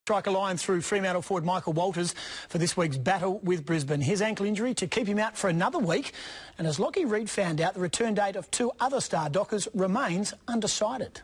Striker line through Fremantle forward Michael Walters for this week's battle with Brisbane. His ankle injury to keep him out for another week. And as Lockie Reed found out, the return date of two other star dockers remains undecided.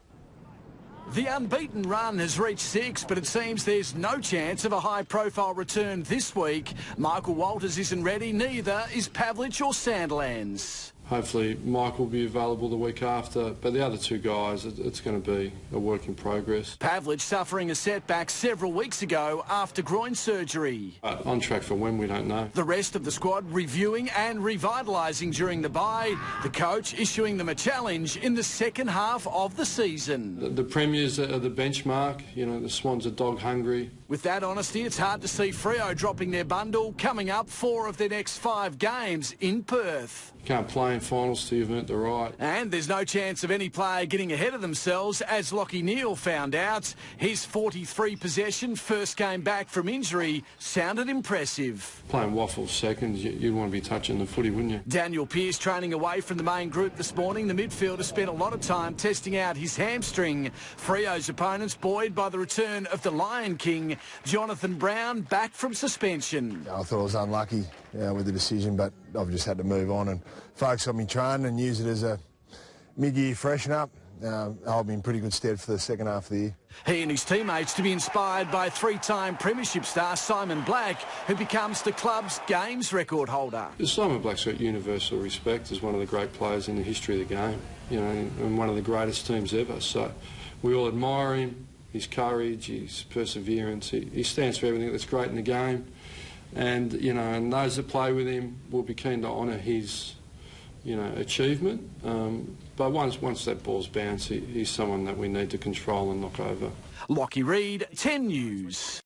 The unbeaten run has reached 6, but it seems there's no chance of a high-profile return this week. Michael Walters isn't ready, neither is Pavlich or Sandilands. Hopefully Michael will be available the week after, but the other two guys, it's going to be a work in progress. Pavlich suffering a setback several weeks ago after groin surgery. On track for when, we don't know. The rest of the squad reviewing and revitalising during the bye. The coach issuing them a challenge in the second half of the season. The premiers are the benchmark. You know, the Swans are dog hungry. With that honesty, it's hard to see Freo dropping their bundle, coming up 4 of their next 5 games in Perth. You can't play in finals till you've earned the right. And there's no chance of any player getting ahead of themselves, as Lockie Neale found out. His 43 possession first game back from injury sounded impressive. Playing waffles seconds, you'd want to be touching the footy, wouldn't you? Daniel Pearce training away from the main group this morning. The midfielder spent a lot of time testing out his hamstring. Freo's opponents buoyed by the return of the Lion King, Jonathan Brown, back from suspension. I thought I was unlucky with the decision, but I've just had to move on and focus on my training and use it as a mid-year freshen-up. I'll be in pretty good stead for the second half of the year. He and his teammates to be inspired by 3-time premiership star Simon Black, who becomes the club's games record holder. Simon Black's got universal respect as one of the great players in the history of the game, you know, and one of the greatest teams ever. So we all admire him, his courage, his perseverance. He stands for everything that's great in the game. And, you know, and those that play with him will be keen to honour his, you know, achievement. But once that ball's bounced, he's someone that we need to control and knock over. Lockie Reed, 10 News.